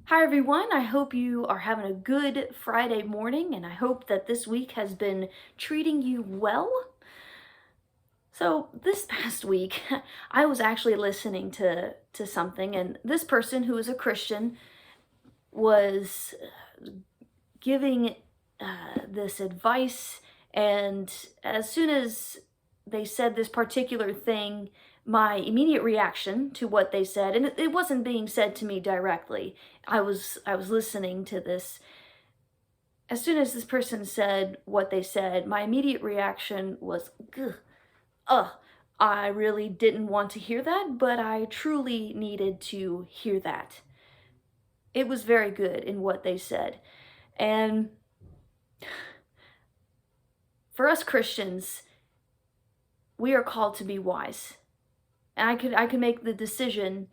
Hi everyone, I hope you are having a good Friday morning and I hope that this week has been treating you well. So this past week, I was actually listening to something, and this person who is a Christian was giving this advice, and as soon as they said this particular thing, my immediate reaction to what they said, and it wasn't being said to me directly. I was listening to this. As soon as this person said what they said, my immediate reaction was, ugh, ugh. I really didn't want to hear that, but I truly needed to hear that. It was very good in what they said. And for us Christians, we are called to be wise. And I could make the decision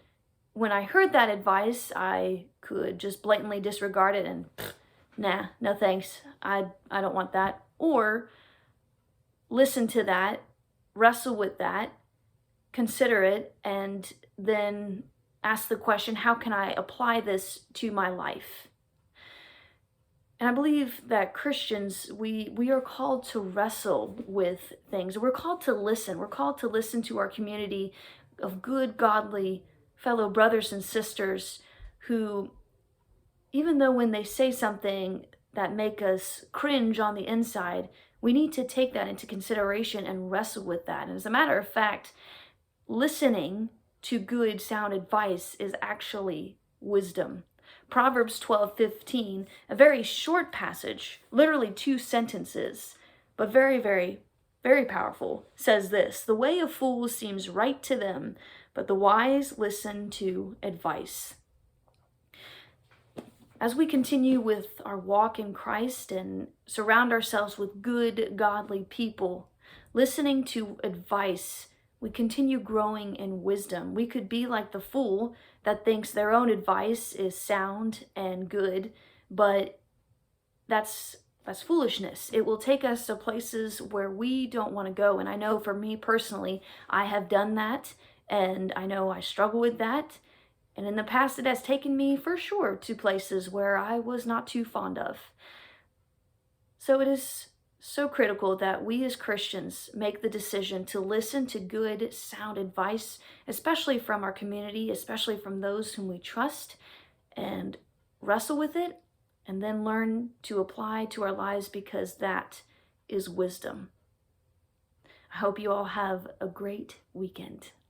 when I heard that advice, I could just blatantly disregard it and nah, no thanks. I don't want that. Or listen to that, wrestle with that, consider it, and then ask the question, how can I apply this to my life? And I believe that Christians, we are called to wrestle with things. We're called to listen. We're called to listen to our community of good, godly fellow brothers and sisters who, even though when they say something that make us cringe on the inside, we need to take that into consideration and wrestle with that. And as a matter of fact, listening to good, sound advice is actually wisdom. Proverbs 12:15, a very short passage, literally two sentences, but very, very, very powerful, says this: "The way of fools seems right to them, but the wise listen to advice." As we continue with our walk in Christ and surround ourselves with good, godly people, listening to advice, we continue growing in wisdom. We could be like the fool that thinks their own advice is sound and good, but that's foolishness. It will take us to places where we don't want to go. And I know for me personally, I have done that, and I know I struggle with that. And in the past, it has taken me for sure to places where I was not too fond of. So it is so critical that we as Christians make the decision to listen to good, sound advice, especially from our community, especially from those whom we trust, and wrestle with it, and then learn to apply to our lives, because that is wisdom. I hope you all have a great weekend.